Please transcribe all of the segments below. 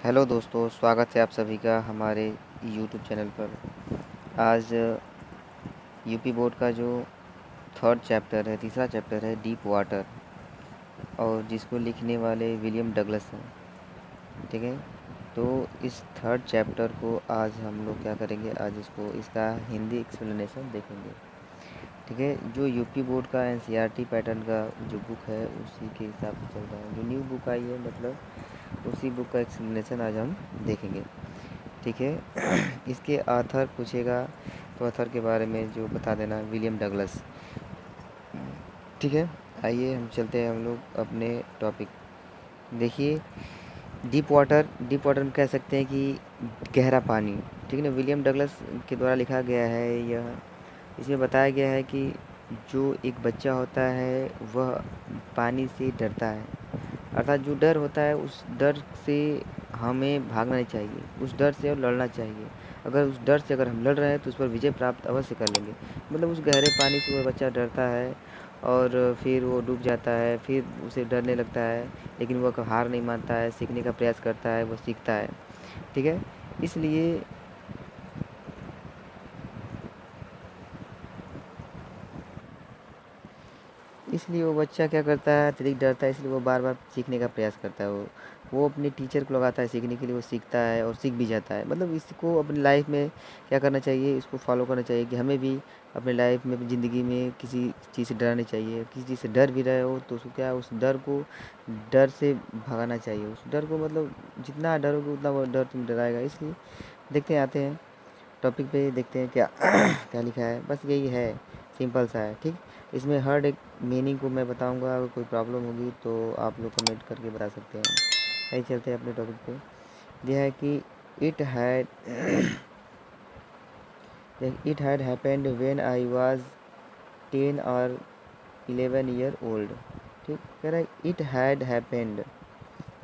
Hello दोस्तों, स्वागत है आप सभी का हमारे यूट्यूब चैनल पर। आज यूपी बोर्ड का जो थर्ड चैप्टर है, तीसरा चैप्टर है डीप वाटर, और जिसको लिखने वाले विलियम डगलस हैं। ठीक है, तो इस थर्ड चैप्टर को आज हम लोग क्या करेंगे, आज इसका हिंदी एक्सप्लेनेशन देखेंगे। ठीक है, जो यूपी बोर्ड का एनसीईआरटी पैटर्न का जो बुक है उसी के हिसाब से चल रहा है। जो न्यू बुक आई है मतलब उसी बुक का एक्सप्लेनेशन आज हम देखेंगे। ठीक है, इसके ऑथर पूछेगा तो ऑथर के बारे में जो बता देना, विलियम डगलस। ठीक है, आइए हम चलते हैं हम लोग अपने टॉपिक। देखिए, डीप वाटर में कह सकते हैं कि गहरा पानी। ठीक है ना, विलियम डगलस के द्वारा लिखा गया है यह। इसमें बताया गया है कि जो एक बच्चा होता है वह पानी से डरता है, अर्थात जो डर होता है उस डर से हमें भागना नहीं चाहिए, उस डर से और लड़ना चाहिए। अगर उस डर से अगर हम लड़ रहे हैं तो उस पर विजय प्राप्त अवश्य कर लेंगे। मतलब उस गहरे पानी से वह बच्चा डरता है और फिर वो डूब जाता है, फिर उसे डरने लगता है, लेकिन वह हार नहीं मानता है, सीखने का प्रयास करता है, वह सीखता है। ठीक है, इसलिए इसलिए वो बच्चा क्या करता है, अत्यधिक डरता है, इसलिए वो बार बार सीखने का प्रयास करता है। वो अपने टीचर को लगाता है सीखने के लिए, वो सीखता है और सीख भी जाता है। मतलब इसको अपनी लाइफ में क्या करना चाहिए, इसको फॉलो करना चाहिए कि हमें भी अपने लाइफ में, अपनी ज़िंदगी में किसी चीज़ से डरना नहीं चाहिए। किसी चीज़ से डर भी रहे हो तो उसको क्या, उस डर से भगाना चाहिए। उस डर को मतलब जितना डरोगे उतना वो डर तुम डराएगा। इसलिए देखते हैं, आते हैं टॉपिक पे, देखते हैं क्या क्या लिखा है। बस यही है, सिंपल सा है। ठीक, इसमें हर एक मीनिंग को मैं बताऊंगा। अगर कोई प्रॉब्लम होगी तो आप लोग कमेंट करके बता सकते हैं। यही चलते हैं अपने टॉपिक पे। यह है कि it had it had happened when I was 10 और 11 ईयर ओल्ड। ठीक, कह रहा है इट हैड हैपेंड,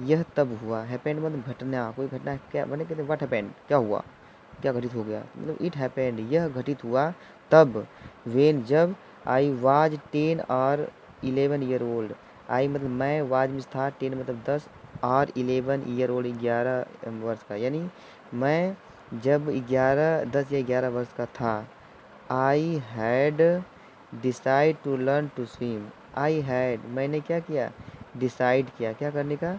यह तब हुआ। हैपेंड मतलब घटना, कोई घटना क्या बने, कहते व्हाट हैपेंड, क्या हुआ, क्या घटित हो गया। मतलब इट हैपेंड, यह घटित हुआ तब, वेन जब, आई वाज 10 और 11 ईयर ओल्ड। आई मतलब मैं, वाज में था, 10 मतलब 10, और 11 ईयर ओल्ड 11 वर्ष का, यानी मैं जब 10 या 11 वर्ष का था। I had decide to learn to swim. I had मैंने क्या किया, डिसाइड किया, क्या करने का,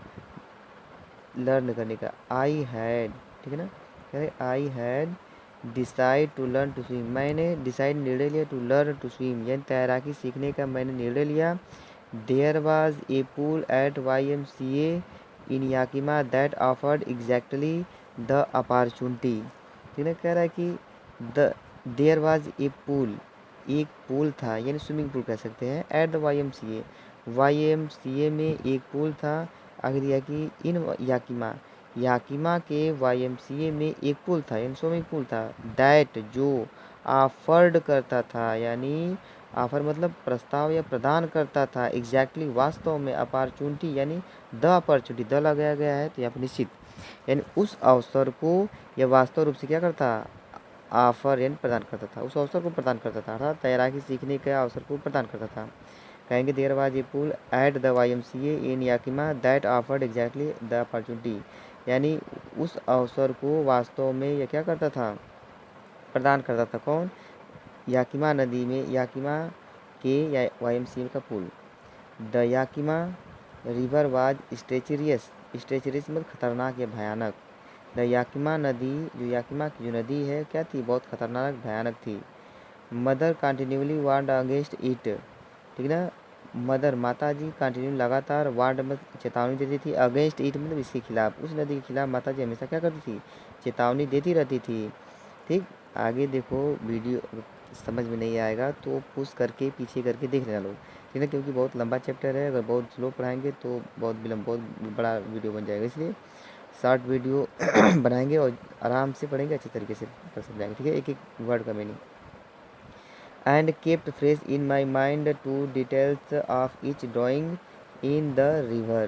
लर्न करने का। आई हैड, ठीक है ना, कह रहे I had decide to learn to swim, मैंने डिसाइड निर्णय लिया, टू लर्न टू स्विम यानी तैराकी सीखने का मैंने निर्णय लिया। There was a pool at YMCA in Yakima that offered exactly the opportunity. ठीक है, कह रहा है कि the there was a pool, एक पूल था, यानी स्विमिंग पूल कह सकते हैं, एट द YMCA में एक पूल था। आगे दिया कि इन याकिमा के YMCA में एक पूल था, यानी स्विमिंग पूल था। दैट जो ऑफर्ड करता था, यानी ऑफर मतलब प्रस्ताव या प्रदान करता था, एग्जैक्टली वास्तव में, अपॉर्चुनिटी यानी द अपॉर्चुनिटी, द लगाया गया है तो यहाँ पर निश्चित, यानी उस अवसर को यह वास्तव रूप से क्या करता, ऑफर यानी प्रदान करता था, उस अवसर को प्रदान करता था, अर्थात तैराकी सीखने के अवसर को प्रदान करता था। कहेंगे there was a pool at the YMCA in Yakima that offered exactly the opportunity, यानी उस अवसर को वास्तव में यह क्या करता था, प्रदान करता था। कौन, याकिमा नदी में, याकिमा के या YMCA का पुल। द याकिमा रिवर वाज स्ट्रेचरियस, स्ट्रेचरियस मतलब खतरनाक या भयानक। द याकिमा नदी, जो याकिमा की जो नदी है क्या थी, बहुत खतरनाक भयानक थी। Mother continually warned against it, ठीक ना, मदर माता जी कंटिन्यू लगातार, वार्ड में चेतावनी देती थी, अगेंस्ट इट मतलब इसके खिलाफ, उस नदी के खिलाफ माता जी हमेशा क्या करती थी, चेतावनी देती रहती थी। ठीक, आगे देखो, वीडियो समझ में नहीं आएगा तो पुश करके पीछे करके देख लेना लोग, ठीक है, क्योंकि बहुत लंबा चैप्टर है। अगर बहुत स्लो पढ़ाएंगे तो बहुत बड़ा वीडियो बन जाएगा, इसलिए शॉर्ट वीडियो बनाएंगे और आराम से पढ़ेंगे, अच्छे तरीके से कर सब जाएंगे। ठीक है, एक एक वर्ड का meaning. and kept fresh in my mind to details of each drawing in the river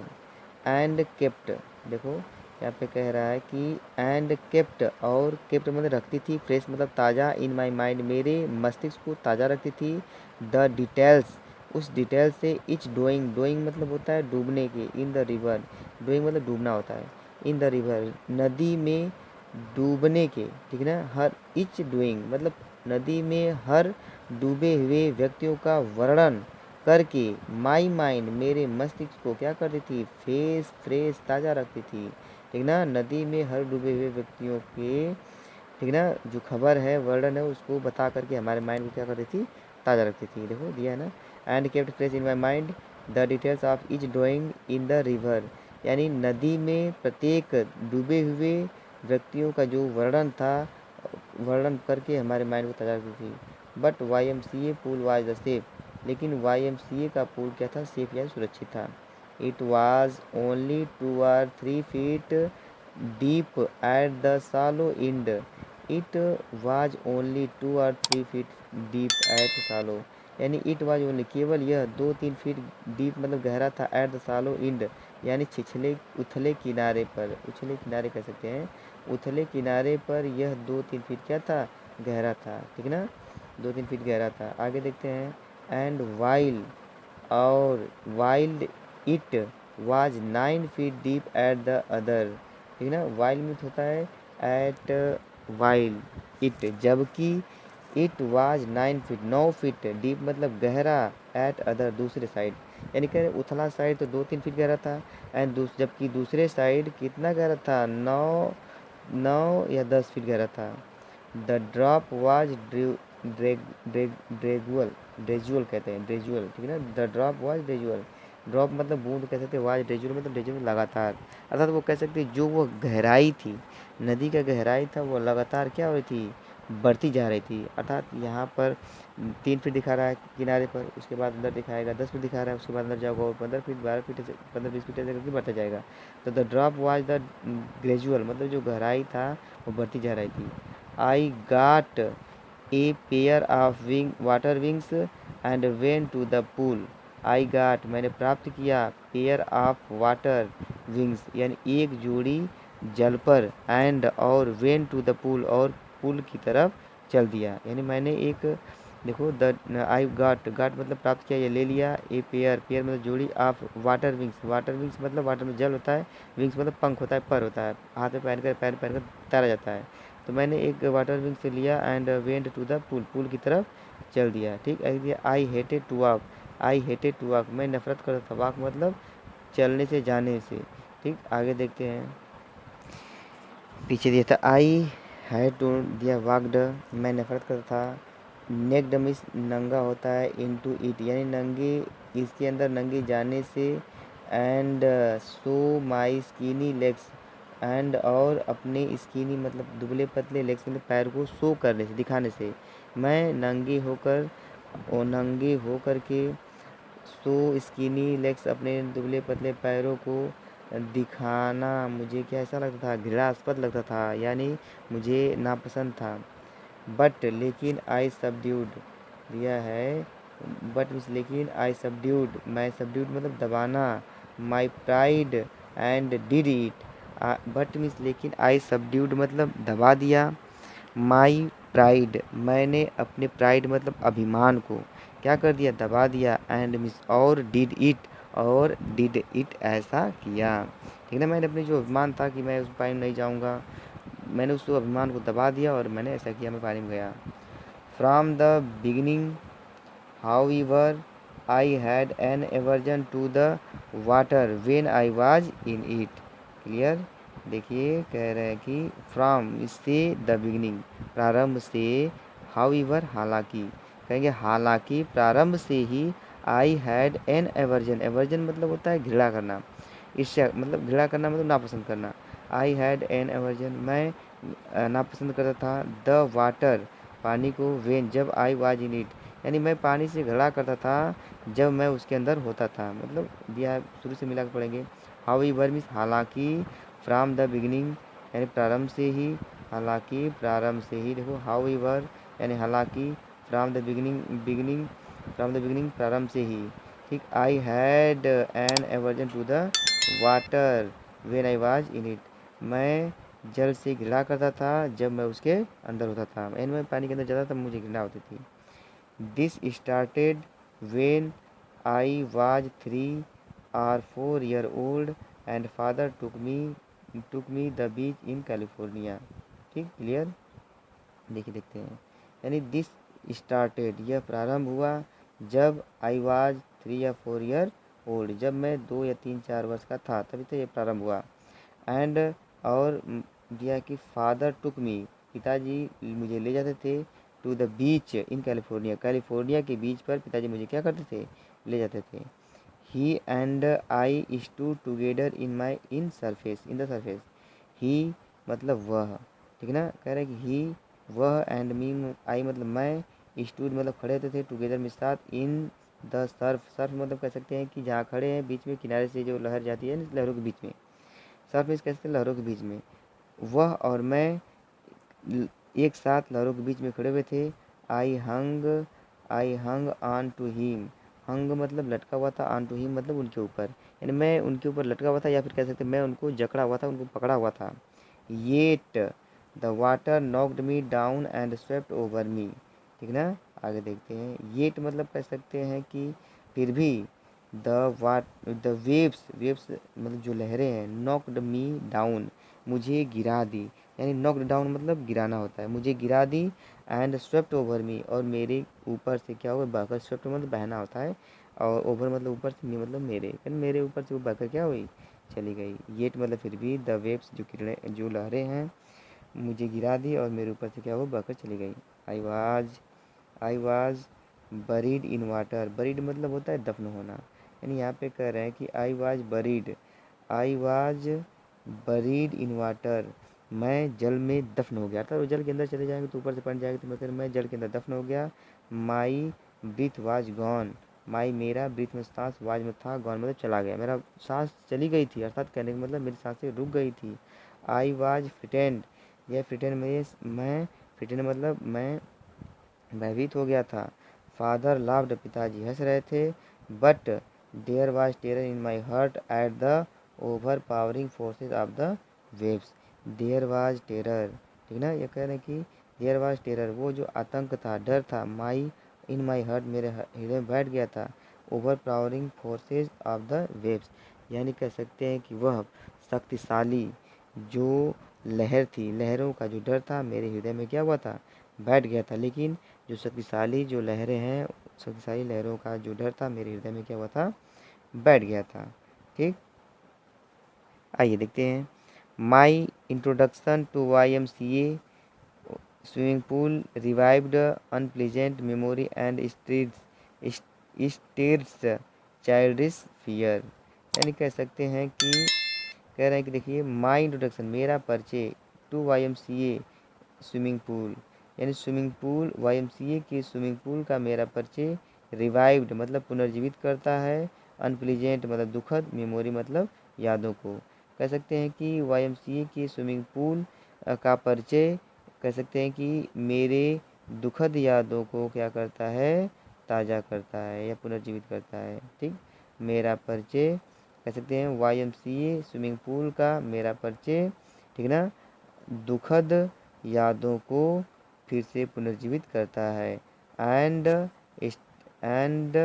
and kept, देखो यहाँ पे कह रहा है कि and kept, और kept मतलब रखती थी, fresh मतलब ताज़ा, in my mind मेरे मस्तिष्क को ताज़ा रखती थी, the details उस डिटेल से, each drawing, drawing मतलब होता है डूबने के, in the river, drawing मतलब डूबना होता है, इन द रिवर, नदी में डूबने के, ठीक है ना, हर इच डूइंग मतलब नदी में हर डूबे हुए व्यक्तियों का वर्णन करके माई माइंड मेरे मस्तिष्क को क्या करती थी, फेस फ्रेश ताज़ा रखती थी, ठीक ना। नदी में हर डूबे हुए व्यक्तियों के, ठीक ना, जो खबर है वर्णन है उसको बता करके हमारे माइंड को क्या करती थी, ताज़ा रखती थी। देखो दिया है ना। And kept fresh in my mind the details of each drawing in the river, यानी नदी में प्रत्येक डूबे हुए व्यक्तियों का जो वर्णन था, वर्णन करके हमारे माइंड को ताज़ा रखती थी। But YMCA pool was the safe, लेकिन YMCA का पूल क्या था, सेफ या सुरक्षित था। It was only 2 or 3 feet deep at the shallow end. It was only 2 or 3 feet deep at shallow, यानी इट वाज ओनली केवल यह 2-3 फीट डीप मतलब गहरा था, एट द सालो इंड यानी छिछले उथले किनारे पर, उछले किनारे कह सकते हैं, उथले किनारे पर यह 2-3 फीट क्या था, गहरा था, ठीक ना, 2-3 फीट गहरा था। आगे देखते हैं। एंड वाइल और wild it was 9 feet deep at the other, ठीक ना। वाइल्ड मीट होता है एट वाइल इट, जबकि it was 9 feet 9 feet deep मतलब गहरा, एट अदर दूसरे साइड, यानी कह रहे उथला साइड तो 2-3 फीट गहरा था, एंड जबकि दूसरे साइड कितना गहरा था, 9 9 या 10 फीट गहरा था। द ड्रॉप वाज ड्रेजुअल, ड्रेजुअल कहते हैं, ड्रेजुअल, ठीक है ना। द ड्रॉप वाज ड्रेजुअल, ड्रॉप मतलब बूंद कह सकते हैं, वाज ड्रेजुअल मतलब ड्रेजुअल लगातार, अर्थात वो कह सकते हैं जो वो गहराई थी, नदी का गहराई था वो लगातार क्या हो रही थी, बढ़ती जा रही थी। अर्थात यहाँ पर 3 फीट दिखा रहा है किनारे पर, उसके बाद अंदर दिखाएगा 10 फीट दिखा रहा है, उसके बाद अंदर जाओगे और 15 फीट 12 फीट 15-20 फीट ऐसे करके बढ़ता जाएगा। तो the drop was the gradual मतलब जो गहराई था वो बढ़ती जा रही थी। I got a pair of wing water wings and went to the pool. I got मैंने प्राप्त किया, पेयर ऑफ वाटर विंग्स यानी एक जोड़ी जल पर, एंड और वेन टू द पूल और पुल की तरफ चल दिया, यानी मैंने एक, देखो द आई गाट, गाट मतलब प्राप्त किया या ले लिया, ए पेयर, पेयर मतलब जोड़ी, of water wings, water wings मतलब वाटर में जल होता है, विंग्स मतलब पंख होता है, पर होता है, हाथ में पहन कर पैर पहन कर तैरा जाता है। तो मैंने एक वाटर विंग से लिया and went to the pool, pool की तरफ चल दिया, ठीक है। I hated to walk, I hated to walk मैं नफरत करता था, वॉक मतलब चलने से, जाने से, ठीक। आगे देखते हैं, पीछे दिया था आई हैड टू, दिया वॉकड मैं नफरत करता था, नेक्ड मिस नंगा होता है, इनटू इट यानी नंगे, इसके अंदर नंगे जाने से, and so my skinny legs, and और अपने स्कीनी मतलब दुबले पतले लेग्स मतलब पैर को शो करने से, दिखाने से, मैं नंगे होकर और नंगे हो कर के, सो स्कीनी लेग्स अपने दुबले पतले पैरों को दिखाना मुझे क्या ऐसा लगता था, घृणास्पद लगता था, यानी मुझे नापसंद था। बट लेकिन आई सबड्यूड, दिया है बट मीन्स लेकिन, आई सबड्यूड मैं सबड्यूड मतलब दबाना, my pride and did it, but means लेकिन, आई सबड्यूड मतलब दबा दिया, माई प्राइड मैंने अपने प्राइड मतलब अभिमान को क्या कर दिया, दबा दिया, एंड मिस और डिड इट, और डिड इट ऐसा किया, ठीक है। मैंने अपने जो अभिमान था कि मैं उस पानी में नहीं जाऊँगा, मैंने उस अभिमान को दबा दिया और मैंने ऐसा किया, मैं पानी में गया। From the beginning however I had an aversion to the water when I was in it, clear. देखिए कह रहे हैं कि फ्रॉम इससे, द बिगिनिंग प्रारंभ से, हाउएवर हालांकि, कहेंगे हालांकि प्रारंभ से ही, I had an aversion, aversion मतलब होता है घृणा करना, ईर्ष्या मतलब घृणा करना मतलब नापसंद करना, आई हैड एन एवर्जन मैं नापसंद करता था, द वाटर पानी को, वेन जब, आई वाज इन इट यानी मैं पानी से घृणा करता था जब मैं उसके अंदर होता था, मतलब दिया है, शुरू से मिला कर पढ़ेंगे। हाउएवर मीन्स हालांकि, फ्रॉम द बिगिनिंग यानी प्रारंभ से ही, हालांकि प्रारंभ से ही, देखो हाउएवर यानी हालांकि, from the beginning, beginning from the beginning प्रारंभ से ही, ठीक। I had an aversion to the water when I was in it मैं जल से घृणा करता था जब मैं उसके अंदर होता था, यानी मैं पानी के अंदर जाता तब मुझे घृणा होती थी। This started when I was 3 or 4 years old and father took me took me the beach in California. ठीक, क्लियर। देखिए देखते हैं, यानी दिस स्टार्टेड, यह प्रारंभ हुआ जब आई वाज 3 या 4 ईयर ओल्ड, जब मैं 2 या 3 4 वर्ष का था तभी तो ये प्रारंभ हुआ। एंड और दिया कि फादर टुक मी, पिताजी मुझे ले जाते थे to the beach in California, California के बीच पर पिताजी मुझे क्या करते थे, ले जाते थे। He and I stood together in my in surface, in the surface. He मतलब वह, ठीक ना, कह रहे हैं कि ही वह, एंड मी आई मतलब मैं, स्टूड मतलब खड़े होते थे, टुगेदर में साथ, इन द सर्फ, सर्फ मतलब कह सकते हैं कि जहाँ खड़े हैं बीच में किनारे से जो लहर जाती है लहरों के बीच में, सरफेस कह सकते हैं लहरों के बीच में। वह और मैं एक साथ लहरों के बीच में खड़े हुए थे। आई हंग ऑन टू हिम, हंग मतलब लटका हुआ था, ऑन टू हिम मतलब उनके ऊपर, यानी मैं उनके ऊपर लटका हुआ था, या फिर कह सकते हैं मैं उनको जकड़ा हुआ था, उनको पकड़ा हुआ था। Yet the water knocked me down and swept over me, ठीक ना। आगे देखते हैं, येट मतलब कह सकते हैं कि फिर भी, द वेव्स, वेव्स मतलब जो लहरें हैं, नॉक्ड मी डाउन मुझे गिरा दी, यानी नॉक्ड डाउन मतलब गिराना होता है, मुझे गिरा दी। एंड स्वेप्ट ओवर मी और मेरे ऊपर से क्या हुआ, बहकर, स्वेप्ट मतलब बहना होता है, और ओवर मतलब ऊपर से, मी मतलब मेरे, यानी मेरे ऊपर से वो बहकर क्या हुई, चली गई। येट मतलब फिर भी, द वेव्स जो किरणें जो लहरें हैं मुझे गिरा दी और मेरे ऊपर से क्या हुआ, बहकर चली गई। I was buried in water, buried मतलब होता है दफन होना, यानी यहाँ पे कह रहे हैं कि I was buried in water, मैं जल में दफन हो गया था। वो जल के अंदर चले जाएंगे तो ऊपर से पड़ जाएंगे, तो मैं जल के अंदर दफन हो गया। माई ब्रीथ वाज गॉन, माई मेरा, ब्रीथ में सांस, वाज में था, गॉन मतलब चला गया, मेरा सांस चली गई थी, अर्थात कहने का मतलब मेरी सांसें रुक गई थी। आई वाज फ्रिटेंड, यह फ्रिटेंड में मैं, फ्रिटेंड मतलब मैं भयभीत हो गया था। फादर लाफ्ड, पिताजी हंस रहे थे। But there was terror in my heart at the overpowering forces of the waves, there was terror, ठीक ना, ये कह रहे हैं कि देयर वाज टेरर, वो जो आतंक था, डर था, माई इन माई हार्ट मेरे हृदय में बैठ गया था, over powering forces of the waves, यानी कह सकते हैं कि वह शक्तिशाली जो लहर थी, लहरों का जो डर था मेरे हृदय में क्या हुआ था, बैठ गया था। लेकिन जो शक्तिशाली जो लहरें हैं, शक्तिशाली लहरों का जो डर था मेरे हृदय में क्या हुआ था, बैठ गया था। ठीक, आइए देखते हैं, my introduction to YMCA swimming pool revived unpleasant memory and states childish fear, यानी कह सकते हैं कि, कह रहे हैं कि देखिए, माई इंट्रोडक्शन मेरा परिचय, टू YMCA स्विमिंग पूल, यानी स्विमिंग पूल, YMCA के स्विमिंग पूल का मेरा परिचय, रिवाइव्ड मतलब पुनर्जीवित करता है, अनप्लीजेंट मतलब दुखद, मेमोरी मतलब यादों को। कह सकते हैं कि YMCA के स्विमिंग पूल का परिचय, कह सकते हैं कि मेरे दुखद यादों को क्या करता है, ताज़ा करता है या पुनर्जीवित करता है। ठीक, मेरा परिचय, कह सकते हैं YMCA स्विमिंग पूल का मेरा परिचय, ठीक ना, दुखद यादों को फिर से पुनर्जीवित करता है। And and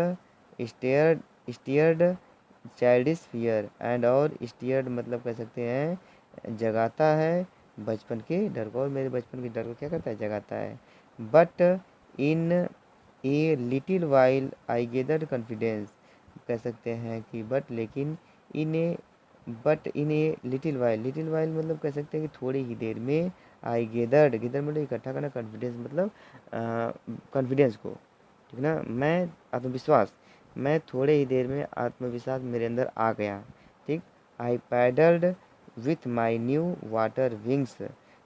stared steered childish fear, and और स्टीयर्ड मतलब कह सकते हैं जगाता है बचपन के डर को, और मेरे बचपन के डर को क्या करता है, जगाता है। But in a little while I gather confidence, कह सकते हैं कि बट लेकिन, in a but in a little while मतलब कह सकते हैं कि थोड़ी ही देर में, आई गेदर्ड, गेदर मतलब इकट्ठा करना, कॉन्फिडेंस मतलब कॉन्फिडेंस को, ठीक ना, मैं आत्मविश्वास, मैं थोड़े ही देर में आत्मविश्वास मेरे अंदर आ गया। ठीक, I paddled with my new water wings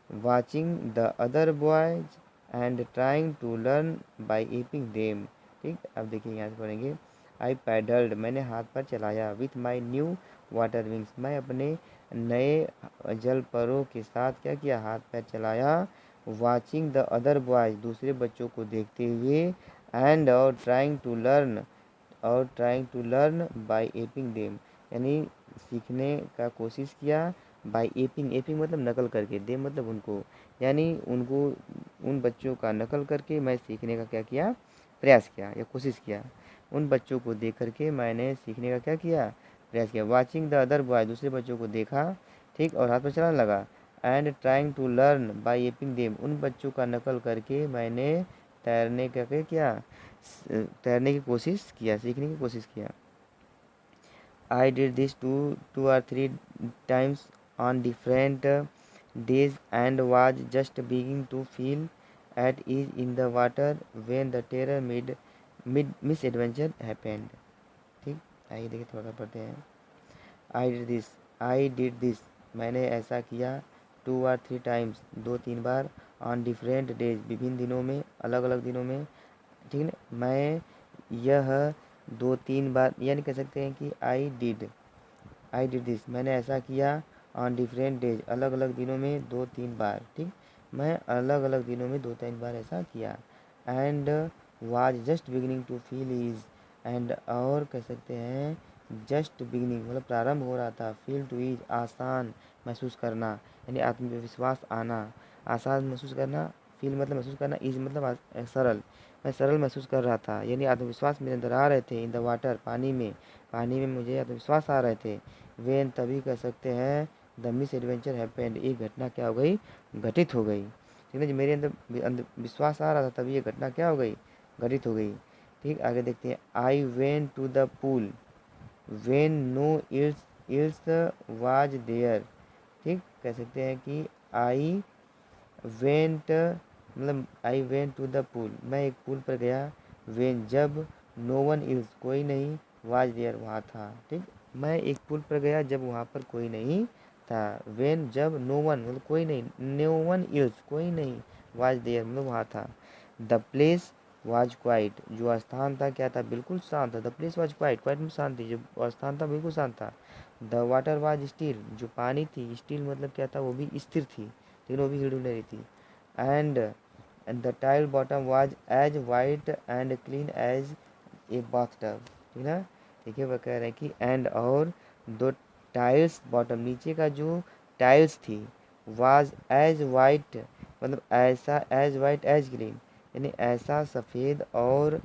watching the other boys and trying to learn by aping them. ठीक, अब देखिए यहाँ से पढ़ेंगे, आई पैडल्ड मैंने हाथ पर चलाया, with my new water wings मैं अपने नए जल परों के साथ क्या किया, हाथ पैर चलाया। वाचिंग द अदर बॉयज दूसरे बच्चों को देखते हुए, एंड और trying to learn by aping them, यानी सीखने का कोशिश किया, बाई एपिंग, एपिंग मतलब नकल करके, देम मतलब उनको, यानी उनको, उन बच्चों का नकल करके मैं सीखने का क्या किया, प्रयास किया या कोशिश किया। उन बच्चों को देख करके मैंने सीखने का क्या किया, प्रयास किया। वाचिंग द अदर बॉय दूसरे बच्चों को देखा, ठीक, और हाथ पर चलाने लगा। And trying to learn by aping them, उन बच्चों का नकल करके मैंने तैरने करके क्या तैरने की कोशिश किया, सीखने की कोशिश किया। आई डिड दिस टू और three times on different days and was just beginning to feel at ease in the water when the terror misadventure happened। ठीक, आइए देखिए थोड़ा सा पढ़ते हैं। आई डिड दिस मैंने ऐसा किया, 2 or 3 times 2-3 bar, on different days विभिन्न दिनों में, अलग अलग दिनों में। ठीक है, मैं यह 2-3 बार, यानी कह सकते हैं कि आई डिड दिस मैंने ऐसा किया, ऑन डिफरेंट डेज अलग अलग दिनों में 2-3 बार। ठीक, मैं अलग अलग दिनों में 2-3 बार ऐसा किया। And was just beginning to feel ease, and और कह सकते हैं जस्ट बिगिनिंग मतलब प्रारंभ हो रहा था, फील टू इज आसान महसूस करना, यानी आत्मविश्वास आना, आसान महसूस करना, फील मतलब महसूस करना, इज मतलब सरल, मैं सरल महसूस कर रहा था, यानी आत्मविश्वास मेरे अंदर आ रहे थे। इन द वाटर पानी में मुझे आत्मविश्वास आ रहे थे। वेन तभी कह सकते हैं द मिस एडवेंचर हैपेंड, एक घटना क्या हो गई, घटित हो गई। ठीक है जी, मेरे अंदर विश्वास आ रहा था, तभी ये घटना क्या हो गई, घटित हो गई। ठीक, आगे देखते हैं। I went to the pool when no else was there. ठीक, कह सकते हैं कि आई वेंट मतलब I went to the pool, मैं एक पूल पर गया, वेन जब, नो वन इल्स कोई नहीं, वाज देयर वहाँ था। ठीक, मैं एक पुल पर गया जब वहाँ पर कोई नहीं था। वेन जब, नो वन मतलब कोई नहीं, नो वन इल्स कोई नहीं, वाज देयर मतलब वहाँ था। द प्लेस वाज क्वाइट, जो स्थान था क्या था, बिल्कुल शांत था। The place was quite, quite में शांति, जो स्थान था बिल्कुल शांत था। द वाटर वाज स्टिल, जो पानी थी, स्टिल मतलब क्या था, वो भी स्थिर थी, लेकिन वो भी हिल रही थी। And the tile bottom was as white and clean as a bathtub. ठीक है, देखिए वह कह रहे हैं कि एंड और दो टाइल्स बॉटम, नीचे का जो टाइल्स थी, वाज एज वाइट मतलब ऐसा, एज वाइट एज ग्रीन, यानी ऐसा सफ़ेद और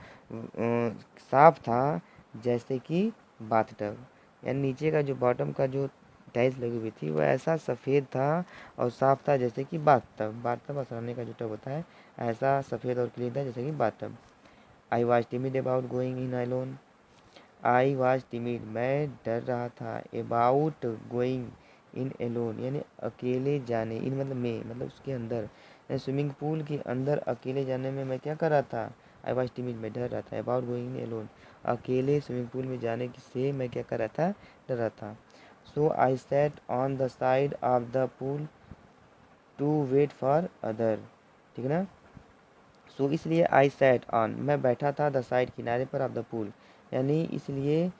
साफ था जैसे कि बाथटब, यानी नीचे का जो बॉटम का जो टाइल्स लगी हुई थी वह ऐसा सफ़ेद था और साफ था जैसे कि बाथटब आसराने का जो टब होता है, ऐसा सफ़ेद और क्लीन था जैसे कि bathtub. I was timid about going in alone, I was timid मैं डर रहा था, अबाउट गोइंग इन एलोन यानी अकेले जाने, इन मतलब में मतलब उसके अंदर, स्विमिंग पूल के अंदर अकेले जाने में मैं क्या कर रहा था, आई वॉज टिमिड मैं डर रहा था, अबाउट गोइंग इन एलोन अकेले स्विमिंग पूल में जाने से मैं क्या कर रहा था, डर रहा था। So I sat on the side of the pool to wait for other. ठीक है ना, सो इसलिए आई सैट ऑन मैं बैठा था, द साइड किनारे पर ऑफ द पूल, यानी इसलिए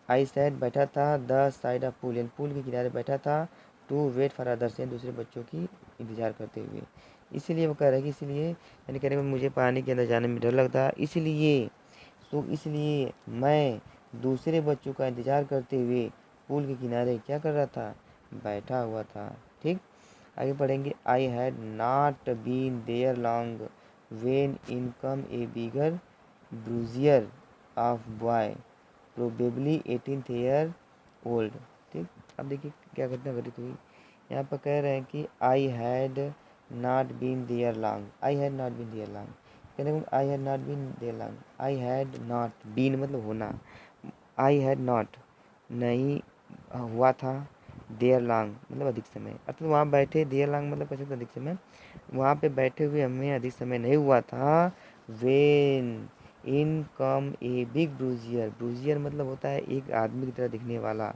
आई सैट बैठा था, द साइड ऑफ पूल यानी पूल के किनारे बैठा था, टू वेट फॉर अदर्स यानी दूसरे बच्चों की इंतजार करते हुए। इसीलिए वो कह रहा है कि इसलिए यानी कहने में मुझे पानी के अंदर जाने में डर लगता है, इसलिए मैं दूसरे बच्चों का इंतजार करते हुए पूल के किनारे क्या कर रहा था, बैठा हुआ था। ठीक, आगे पढ़ेंगे। I had not been there long when in come a bigger bruiser of boy probably 18th year old. ठीक, अब देखिए क्या घटना घटित हुई। यहाँ पर कह रहे हैं कि I had not been there long, I had not been there long, कहने को I had not been there long, I had not been मतलब होना, आई हैड नॉट नहीं हुआ था, देयर लॉन्ग मतलब अधिक समय, अर्थात वहाँ बैठे, देयर लॉन्ग मतलब कैसे अधिक समय, वहाँ पे बैठे हुए हमें अधिक समय नहीं हुआ था। When in come a big ब्रूजियर, ब्रूजियर मतलब होता है एक आदमी की तरह दिखने वाला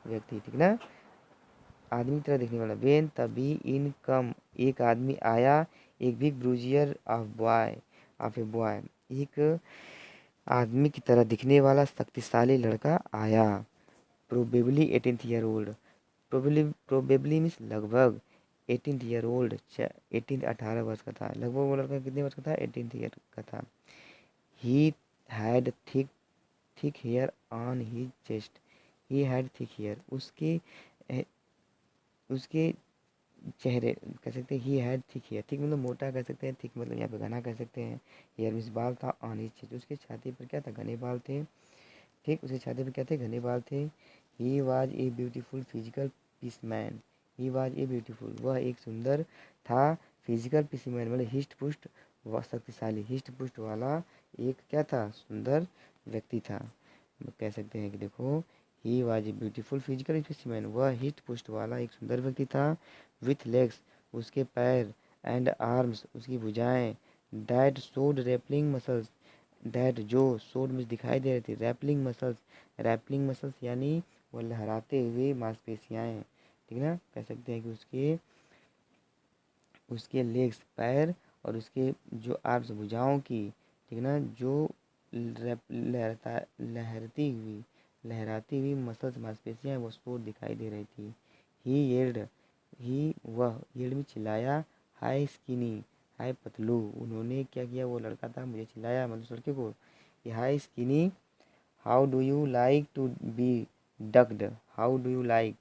व्यक्ति। ठीक ना, आदमी की तरह दिखने वाला। वेन तभी इन कम एक आदमी आया, एक बिग ब्रूजियर ऑफ ए बॉय एक आदमी की तरह दिखने वाला शक्तिशाली लड़का आया। Probably 18th year old, probably means लगभग, 18th ईयर ओल्ड 18 वर्ष का था, लगभग वो लड़का कितने वर्ष का था, 18th ईयर का था। He had thick hair on his chest, he had thick hair उसके चेहरे, कह सकते हैं he had thick hair, thick मतलब मोटा कह सकते हैं, थिक मतलब यहाँ पे घना कह सकते हैं, हेयर मीन्स बाल था, ऑन हिज चेस्ट उसके छाती पर क्या था, घने बाल थे। ठीक, उसके छाती पर क्या थे, घने बाल थे। He was a beautiful physical piece man, he was a beautiful, वह एक सुंदर था। फिजिकल स्पेसिमेन मतलब हिस्ट पुष्ट व शक्तिशाली, हिस्ट पुष्ट वाला एक क्या था, सुंदर व्यक्ति था। कह सकते हैं कि देखो, ही was a beautiful physical specimen, वह हिस्ट पुष्ट वाला एक सुंदर व्यक्ति था। विथ लेग्स, उसके पैर, एंड आर्म्स, उसकी भुजाएं, दैट शोड रेपलिंग मसल्स, दैट जो शोड में दिखाई दे रही थी, रैपलिंग मसल्स, रैपलिंग मसल्स यानी वो लहराते हुए मांसपेशियाँ, ठीक है ना। कह सकते हैं कि उसके लेग्स पैर और उसके जो आर्म्स भुजाओं की, ठीक है ना, जो लहराती हुई मसल्स मांसपेशियाँ वो शोड दिखाई दे रही थी। ही येल्ड, ही वह येल्ड में चिल्लाया, हाय स्किनी, हाय पतलू, उन्होंने क्या किया, वो लड़का था मुझे चिल्लाया, मतलब उस लड़के को, hi skinny, how do you like to be ducked, how do you like,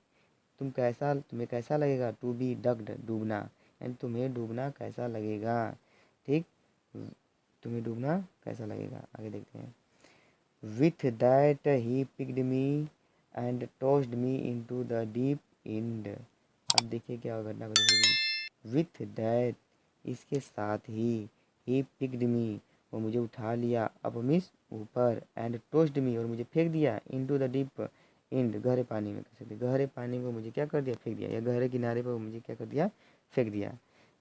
तुम्हें कैसा लगेगा, टू बी डक्ड डूबना, यानी तुम्हें डूबना कैसा लगेगा, ठीक, तुम्हें डूबना कैसा लगेगा। आगे देखते हैं। With that he picked me and tossed me into the deep and. अब देखिए क्या घटना घटी। विथ दैट, इसके साथ ही पिक्ड मी, वो मुझे उठा लिया, अप मीन्स ऊपर, एंड टोस्ड मी, और मुझे फेंक दिया, इनटू द डीप एंड, गहरे पानी में, कह सकते गहरे पानी में मुझे क्या कर दिया, फेंक दिया, या गहरे किनारे पर मुझे क्या कर दिया, फेंक दिया।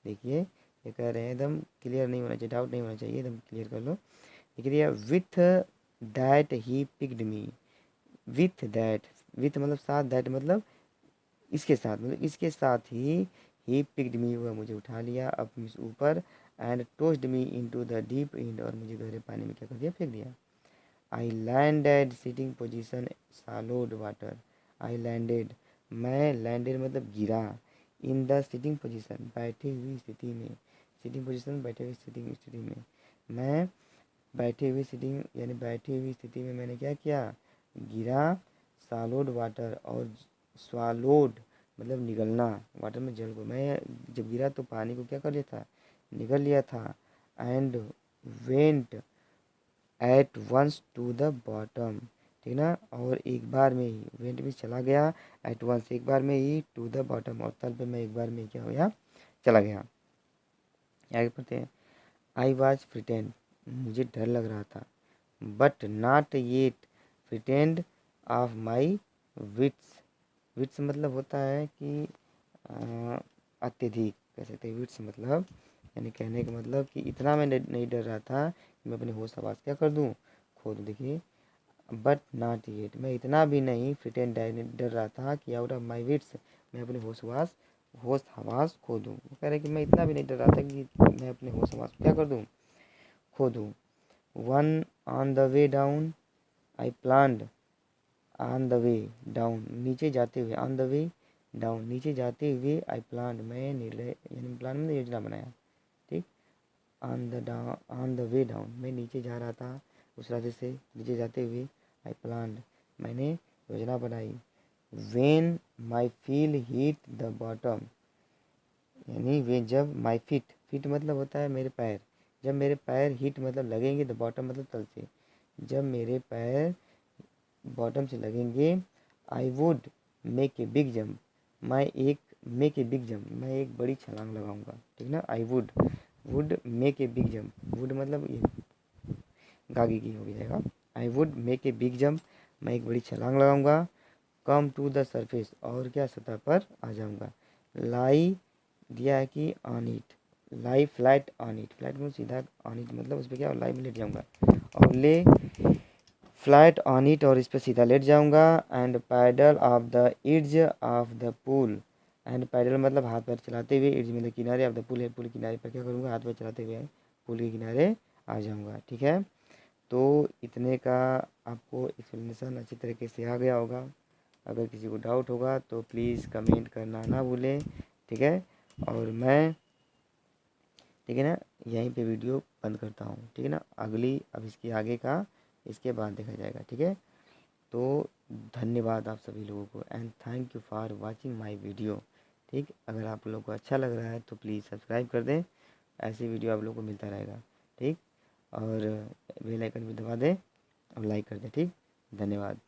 देखिए ये कह रहे हैं, एकदम क्लियर नहीं होना चाहिए, डाउट नहीं होना चाहिए, एकदम क्लियर कर लो। लिख दिया with that he picked me, with that, with मतलब साथ, दैट मतलब इसके साथ, मतलब इसके साथ ही पिक्ड मी, वह मुझे उठा लिया अब ऊपर, and tossed me into the deep end, और मुझे गहरे पानी में क्या कर दिया, फेंक दिया। I landed sitting position solid water, I landed, मैं लैंडेड मतलब गिरा, इन द सिटिंग पोजीशन बैठी हुई स्थिति में, सिटिंग पोजीशन बैठे हुई स्थिति में, मैं बैठी हुई सिटिंग यानी बैठी हुई स्थिति में मैंने क्या किया, गिरा, सॉलिड वाटर, और स्वालोड मतलब निगलना, वाटर में जल को, मैं जब गिरा तो पानी को क्या कर लिया था, निगल लिया था। And went at once to the bottom, ठीक ना, और एक बार में ही, वेंट में चला गया, एट वंस एक बार में ही, टू द बॉटम और तल पे मैं एक बार में क्या हो गया, चला गया। आगे पढ़ते हैं। आई वॉज फ्रिटेंड, मुझे डर लग रहा था, but not yet frightened of my wits, wits मतलब होता है कि अत्यधिक, कह सकते हैं विट्स मतलब, यानी कहने का मतलब कि इतना मैं नहीं डर रहा था कि मैं अपने होश हवास क्या कर दूँ, खो दूँ। देखिए बट नॉट येट, मैं इतना भी नहीं फ्रिटेंड डर रहा था कि आउट ऑफ माई विट्स, मैं अपने होश हवास खो दूँ। वो कह रहे कि मैं इतना भी नहीं डर रहा था कि मैं अपने होश हवास क्या कर दूँ, खो दूँ। One on the way down, I planned, on the way down नीचे जाते हुए, ऑन द वे डाउन नीचे जाते हुए, आई प्लान मैं निर्णय यानी प्लान में योजना बनाया, ठीक, ऑन द वे डाउन मैं नीचे जा रहा था, उस रास्ते से नीचे जाते हुए, आई प्लान मैंने योजना बनाई। When my feel hit the bottom, यानी वे जब माई फिट मतलब होता है मेरे पैर, जब मेरे पैर हिट मतलब लगेंगे, द बॉटम मतलब तल से, जब मेरे पैर बॉटम से लगेंगे, I would make a big jump, मैं एक मेक ए बिग जंप मैं एक बड़ी छलांग लगाऊंगा, ठीक ना। I would make a big jump, would मतलब ये गागी की हो जाएगा। I would make a big jump, मैं एक बड़ी छलांग लगाऊंगा। कम टू द सरफेस, और क्या सतह पर आ जाऊंगा। लाई दिया है कि on it, lie flat on it, flat में सीधा, ऑन इट मतलब उस पर क्या, लाई में लेट जाऊंगा, और ले फ्लैट ऑन इट, और इस पर सीधा लेट जाऊंगा। And paddle of the edge of the pool, and paddle मतलब हाथ पैर चलाते हुए, इड्ज मतलब किनारे, ऑफ द पूल है पूल किनारे पर क्या करूँगा, हाथ पैर चलाते हुए पूल के किनारे आ जाऊँगा, ठीक है। तो इतने का आपको एक्सप्लेनेशन अच्छी तरीके से आ गया होगा। अगर किसी को डाउट होगा तो प्लीज़ कमेंट करना ना भूलें, ठीक है। और मैं, ठीक है ना, यहीं पे वीडियो बंद करता हूँ, ठीक है ना। अगली अब इसके आगे का इसके बाद देखा जाएगा, ठीक है। तो धन्यवाद आप सभी लोगों को, and thank you for watching my video, ठीक। अगर आप लोगों को अच्छा लग रहा है तो प्लीज़ सब्सक्राइब कर दें, ऐसी वीडियो आप लोगों को मिलता रहेगा, ठीक। और बेल आइकन भी दबा दें और लाइक कर दें, ठीक। धन्यवाद।